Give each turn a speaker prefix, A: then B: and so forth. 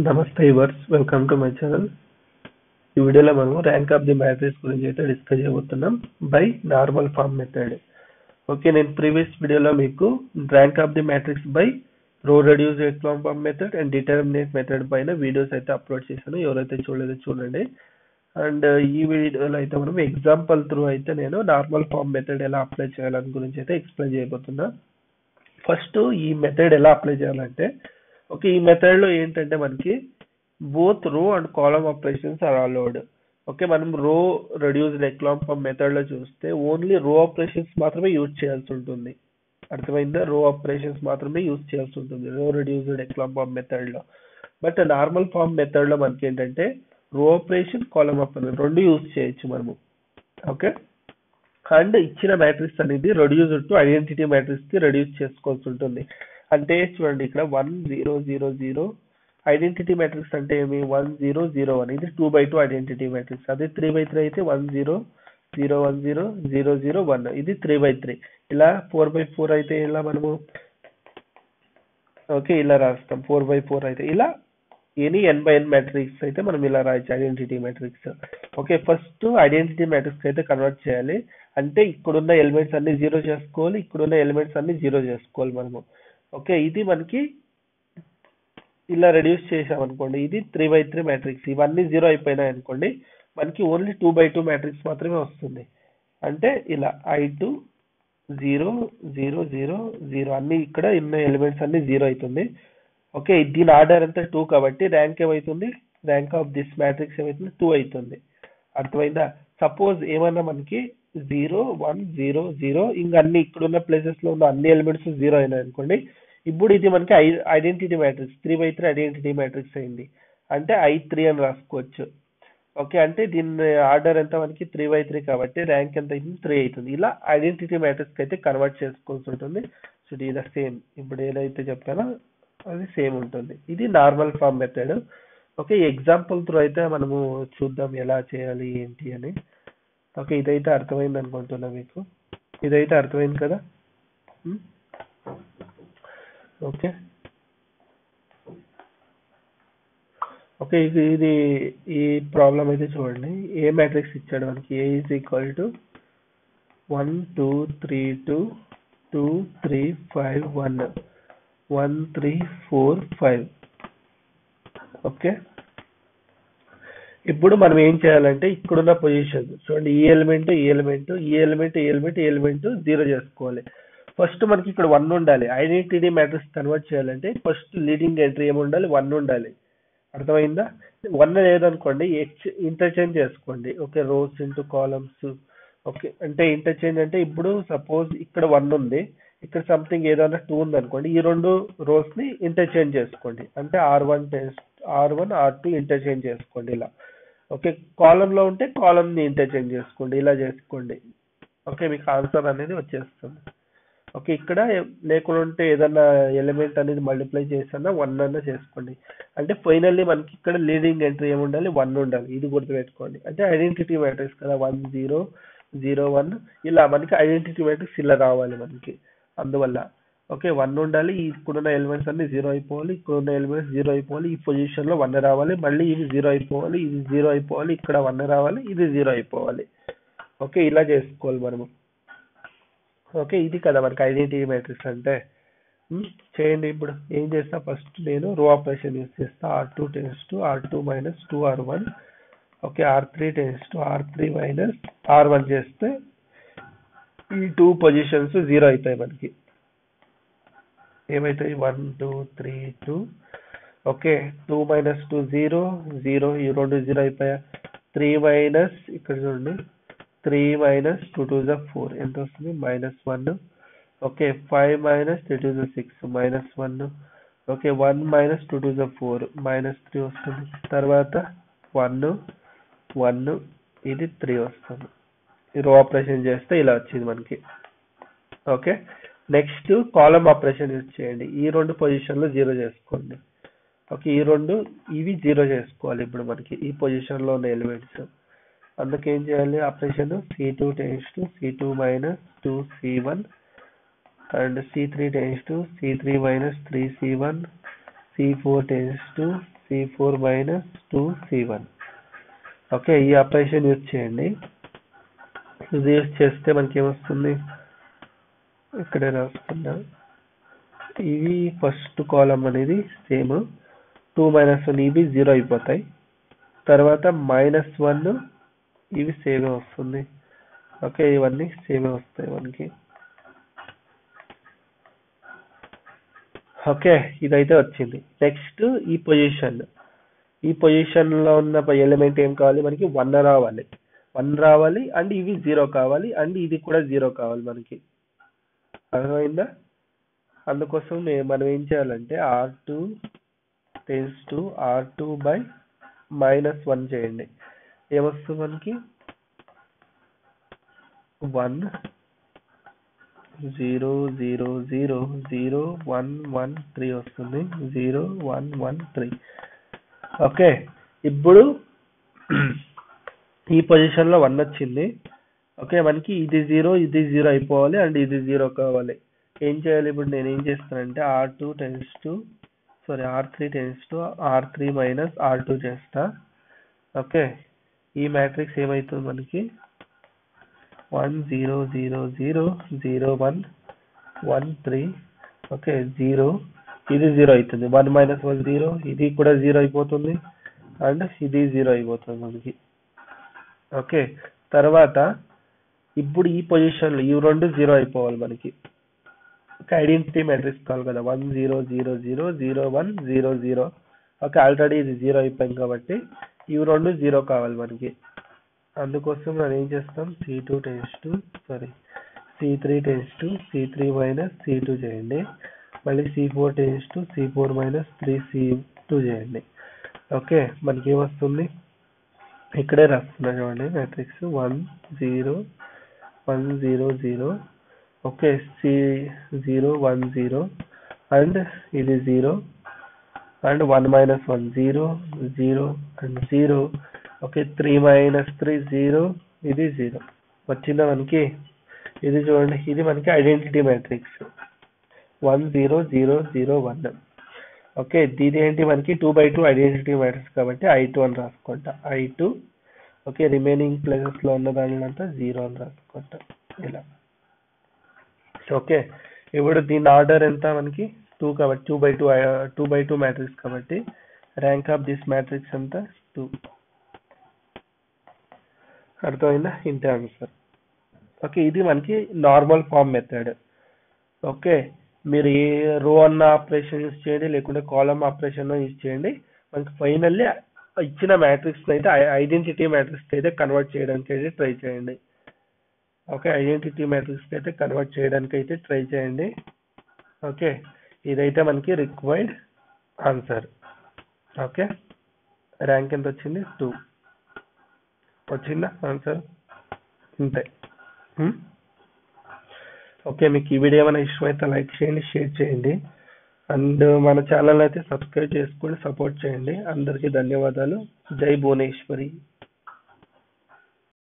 A: నమస్తే viewers welcome to my channel. ఈ వీడియోలో మనం ర్యాంక్ ఆఫ్ ది మ్యాట్రిక్స్ గురించి అయితే డిస్కస్ చేయబోతున్నాం by normal form method. Okay, నేను ప్రీవియస్ వీడియోలో మీకు rank of the matrix by row reduce echelon form method and determinant method పైన వీడియోస్ అయితే అప్లోడ్ చేశాను. ఎవరైతే చూడలేదో చూడండి. అండ్ ఈ వీడియోలో అయితే మనం ఎగ్జాంపుల్ త్రూ అయితే నేను నార్మల్ ఫార్మ్ మెథడ్ ఎలా అప్లై చేయాలని గురించి అయితే ఎక్స్ప్లెయిన్ చేయబోతున్నా. ఫస్ట్ ఈ మెథడ్ ఎలా అప్లై చేయాలంటే, ఓకే, ఈ మెథడ్ లో ఏంటంటే మనకి both row and column operations are allowed. Okay, మనం row reduced echelon form method లో చూస్తే ఓన్లీ రో ఆపరేషన్స్ మాత్రమే యూజ్ చేయాల్సి ఉంటుంది. అర్థమైందా? రో ఆపరేషన్స్ మాత్రమే యూజ్ చేయాల్సి ఉంటుంది రో రెడ్యూస్డ్ ఎక్లాన్ ఫార్మ్ మెథడ్ లో. బట్ నార్మల్ ఫార్మ్ మెథడ్ లో మనకి ఏంటంటే రో ఆపరేషన్, కాలమ్ ఆపరేషన్ రెండు యూజ్ చేయొచ్చు మనము. ఓకే, అండ్ ఇచ్చిన మ్యాట్రిక్స్ అనేది రెడ్యూస్డ్ టు ఐడెంటిటీ మ్యాట్రిక్స్ కి రెడ్యూస్ చేసుకోవాల్సి ఉంటుంది. అంటే చూడండి, ఇక్కడ 1 0 0 0 ఐడెంటిటీ మ్యాట్రిక్స్ అంటే ఏమి 1 0 0 1 ఇది 2/2 ఐడెంటిటీ మ్యాట్రిక్స్. అదే 3/3 అయితే 1 0 0 1 0 0 0 1 ఇది 3/3. ఇలా 4/4 అయితే ఇలా మనము ఓకే ఇలా రాస్తాం. 4/4 అయితే ఇలా ఎనీ n/n మ్యాట్రిక్స్ అయితే మనం ఇలా రాయొచ్చు identity matrix. Okay, first identity matrix అయితే కన్వర్ట్ చేయాలి. అంటే ఇక్కడున్న ఎలిమెంట్స్ అన్ని జీరో చేసుకోవాలి, ఇక్కడున్న ఎలిమెంట్స్ అన్ని జీరో చేసుకోవాలి మనము. ఓకే, ఇది మనకి ఇలా రెడ్యూస్ చేసాం అనుకోండి, ఇది 3/3 మ్యాట్రిక్స్. ఇవన్నీ జీరో అయిపోయినాయి అనుకోండి, మనకి ఓన్లీ 2/2 మ్యాట్రిక్స్ మాత్రమే వస్తుంది. అంటే ఇలా I2 0 0 0 0 అన్ని ఇక్కడ ఉన్న ఎలిమెంట్స్ అన్ని జీరో అవుతుంది. ఓకే, దీని ఆర్డర్ అంతా 2 కాబట్టి ర్యాంక్ ఏమవుతుంది, ర్యాంక్ ఆఫ్ దిస్ మ్యాట్రిక్స్ ఏమవుతుంది 2 అవుతుంది. అర్థమైందా? సపోజ్ ఏమన్నా మనకి 0 1 0 0 ఇంకా అన్ని ఇక్కడున్న ప్లేసెస్ లో ఉన్న అన్ని ఎలిమెంట్స్ జీరో అయినాయి అనుకోండి, ఇప్పుడు ఇది మనకి ఐడెంటిటీ మ్యాట్రిక్స్ 3/3 ఐడెంటిటీ మ్యాట్రిక్స్ అయింది. అంటే I3 అని రాసుకోవచ్చు. ఓకే, అంటే దీని ఆర్డర్ ఎంత మనకి 3/3 కాబట్టి ర్యాంక్ ఎంత అవుతుంది 3 అవుతుంది. ఇలా ఐడెంటిటీ మ్యాట్రిక్స్ అయితే కన్వర్ట్ చేసుకోవాల్సి ఉంటుంది. సో ఇది సేమ్ ఇప్పుడు ఏదైతే చెప్పానో అది సేమ్ ఉంటుంది. ఇది normal form method. Okay, example through అయితే మనము చూద్దాం ఎలా చేయాలి ఏంటి అని. ఓకే, ఇదైతే అర్థమైంది అనుకుంటున్నా మీకు. ఇదైతే అర్థమైంది కదా? ఓకే ఓకే ఇది ఈ ప్రాబ్లం అయితే చూడండి. ఏ మ్యాట్రిక్స్ ఇచ్చాడు మనకి? A is equal to 1 2 3 2 2 3 5 1 1 3 4 5. Okay, ఇప్పుడు మనం ఏం చేయాలంటే ఇక్కడున్న పొజిషన్ చూడండి, ఈ ఎలిమెంట్ ఈ ఎలిమెంట్ ఈ ఎలిమెంట్ ఈ ఎలిమెంట్ ఈ ఎలిమెంట్ జీరో చేసుకోవాలి. ఫస్ట్ మనకి ఇక్కడ 1 ఉండాలి. ఐడెంటిటీ మ్యాట్రిక్స్ కన్వర్ట్ చేయాలంటే ఫస్ట్ లీడింగ్ ఎంట్రీ ఏమి ఉండాలి? 1 ఉండాలి. అర్థమైందా? 1 లేదనుకోండి ఇంటర్చేంజ్ చేసుకోండి. Okay, rows into columns. Okay, అంటే ఇంటర్చేంజ్ అంటే ఇప్పుడు సపోజ్ ఇక్కడ 1 ఉంది, ఇక్కడ సంథింగ్ ఏదైనా 2 ఉంది అనుకోండి, ఈ రెండు రోస్ ని ఇంటర్చేంజ్ చేసుకోండి. అంటే R1 R2 ఇంటర్చేంజ్ చేసుకోండి ఇలా. ఓకే, కాలమ్ లో ఉంటే కాలమ్ ని ఇంటర్చేంజ్ చేసుకోండి, ఇలా చేసుకోండి. ఓకే, మీకు ఆన్సర్ అనేది వచ్చేస్తుంది. ఓకే, ఇక్కడ లేకుండా ఉంటే ఏదన్నా ఎలిమెంట్ అనేది మల్టిప్లై చేసన్నా 1 అన్నా చేసుకోండి. అంటే ఫైనల్లీ మనకి ఇక్కడ లీడింగ్ ఎంట్రీ ఏమి ఉండాలి? 1 ఉండాలి. ఇది గుర్తుపెట్టుకోండి. అంటే ఐడెంటిటీ మ్యాట్రిక్స్ కదా, 1 0 0 1 ఇలా మనకి ఐడెంటిటీ మ్యాట్రిక్స్ ఇలా రావాలి మనకి. అందువల్ల ఓకే 1 ఉండాలి, ఇక్కడున్న ఎలిమెంట్స్ అన్ని జీరో అయిపోవాలి, ఇక్కడున్న ఎలిమెంట్స్ జీరో అయిపోవాలి, ఈ పొజిషన్ లో 1 రావాలి, మళ్ళీ ఇది జీరో అయిపోవాలి, ఇది జీరో అయిపోవాలి, ఇక్కడ 1 రావాలి, ఇది జీరో అయిపోవాలి. ఓకే, ఇలా చేసుకోవాలి మనము. ఓకే, ఇది కదా మనకి ఐడెంటిటీ మ్యాట్రిక్స్ అంటే. చేయండి. ఇప్పుడు ఏం చేస్తా, ఫస్ట్ నేను రో ఆపరేషన్ యూస్ చేస్తా. R2 tends to R2 minus 2R1. Okay, R3 tends to R3 minus R1 చేస్తే ఈ 2 పొజిషన్స్ జీరో అవుతాయి మనకి. ఏమైతాయి? 1 2 3 2. ఓకే, 2 minus 2 0 0, ఈ రెండు జీరో అయిపోయా. 3 మైనస్ ఇక్కడ చూడండి, 3 minus 2 2 is 4 ఎంత వస్తుంది? -1. Okay, 5 minus 3 2 is 6 -1. Okay, 1 minus 2 2 is 4 -3 వస్తుంది. తర్వాత 1 1 ఇది 3 వస్తుంది. ఈ రో ఆపరేషన్ చేస్తే ఇలా వచ్చింది మనకి. Okay, next column operation use చేయండి. ఈ రెండు పొజిషన్లు జీరో చేసుకోండి. ఓకే, ఈ రెండు ఇవి జీరో చేసుకోవాలి ఇప్పుడు మనకి ఈ పొజిషన్ లో ఉన్న ఎలిమెంట్స్. అందుకే ఏం చేయాలి? Operation C2 tends to C2 minus 2C1 and C3 tends to C3 minus 3C1 C4 tends to C4 minus 2C1. Okay, ఈ ఆపరేషన్ యూజ్ చేయండి. ఇది యూజ్ చేస్తే మనకి ఏమొస్తుంది, ఇక్కడే రాసుకున్నా. ఇవి ఫస్ట్ కాలం అనేది సేమ్, 2 minus 1 ఇవి 0 అయిపోతాయి. తర్వాత -1 ఇవి సేమ్ వస్తుంది. ఓకే, ఇవన్నీ సేమ్ వస్తాయి మనకి. ఓకే, ఇదైతే వచ్చింది. నెక్స్ట్ ఈ పొజిషన్ లో ఉన్న ఎలిమెంట్ ఏం కావాలి మనకి, 1 రావాలి అండ్ ఇవి 0 కావాలి అండ్ ఇది కూడా 0 కావాలి మనకి. అర్థమైందా? అందుకోసం మనం ఏం చేయాలంటే R2 tends to R2 by -1 చేయండి. ఏమొస్తుంది మనకి, 1 0 0 0 0 1 1 3 వస్తుంది. 0 1 1 3. ఓకే, ఇప్పుడు ఈ పొజిషన్ లో 1 వచ్చింది. ఓకే, మనకి ఇది 0 ఇది 0 అయిపోవాలి అండ్ ఇది 0 కావాలి. ఏం చేయాలి ఇప్పుడు, నేను ఏం చేస్తానంటే R3 tends to R3 minus R2 చేస్తా. ఓకే, ఈ మ్యాట్రిక్స్ ఏమైతుంది మనకి, 1 0 0 0 0 1 1 3. ఓకే, 0 ఇది 0 అవుతుంది. 1 minus 1 0, ఇది కూడా 0 అయిపోతుంది అండ్ ఇది 0 అయిపోతుంది మనకి. ఓకే, తర్వాత ఇప్పుడు ఈ పొజిషన్ లో ఇవి రెండు 0 అయిపోవాలి మనకి. ఐడెంటిటీ మ్యాట్రిక్స్ కావాలి కదా, 1 0 0 0 0 1 0 0. ఓకే, ఆల్రెడీ ఇది 0 అయిపోయింది కాబట్టి ఇవి రెండు 0 కావాలి మనకి. అందుకోసం మనం ఏం చేస్తాం, C3 tends to C3 minus C2 చేయండి. మళ్ళీ C4 tends to C4 minus 3C2 చేయండి. ఓకే, మనకి ఏమొస్తుంది, ఇక్కడే రాస్తున్నా చూడండి మ్యాట్రిక్స్ 1 0 1 0 0. ఓకే, C0 1 0 అండ్ ఇది 0 and 1 minus 1 0 0 and 0. Okay, 3 minus 3 0, ఇది 0 వచ్చిందా మనకి. ఇది చూడండి, ఇది మనకి ఐడెంటిటీ మ్యాట్రిక్స్ 1 0 0 0 1. ఓకే, ఇది ఏంటి మనకి 2x2 ఐడెంటిటీ మ్యాట్రిక్స్ కాబట్టి I2 అని రాసుకుంటా. I2. ఓకే, రిమైనింగ్ ప్లేసెస్ లో ఉన్న దానిలంతా 0 అని రాసుకుంటా ఇలా. ఓకే, ఇప్పుడు దీని ఆర్డర్ ఎంత మనకి 2 కాబట్టి 2x2 మ్యాట్రిక్స్ కాబట్టి ర్యాంక్ ఆఫ్ దిస్ మ్యాట్రిక్స్ ఎంత 2. అర్థమైందా, ఇంతే ఆన్సర్. ఓకే, ఇది మనకి నార్మల్ ఫామ్ మెథడ్. ఓకే, మీరు ఏ రో అన్న ఆపరేషన్ యూజ్ చేయండి లేకుంటే కాలమ్ ఆపరేషన్ యూజ్ చేయండి, మనకి ఫైనల్లీ ఇచ్చిన మ్యాట్రిక్స్ అయితే ఐడెంటిటీ మ్యాట్రిక్స్ అయితే కన్వర్ట్ చేయడానికి అయితే ట్రై చేయండి. ఓకే, ఐడెంటిటీ మ్యాట్రిక్స్ అయితే కన్వర్ట్ చేయడానికి అయితే ట్రై చేయండి. ఓకే, ఇదైతే మనకి రిక్వైర్డ్ ఆన్సర్. ఓకే, ర్యాంక్ ఎంత వచ్చింది, 2 వచ్చిందా ఆన్సర్, ఇంతే. ఓకే, మీకు ఈ వీడియో ఏమైనా ఇష్టమైతే లైక్ చేయండి, షేర్ చేయండి అండ్ మన ఛానల్ అయితే సబ్స్క్రైబ్ చేసుకొని సపోర్ట్ చేయండి. అందరికీ ధన్యవాదాలు. జై భువనేశ్వరి.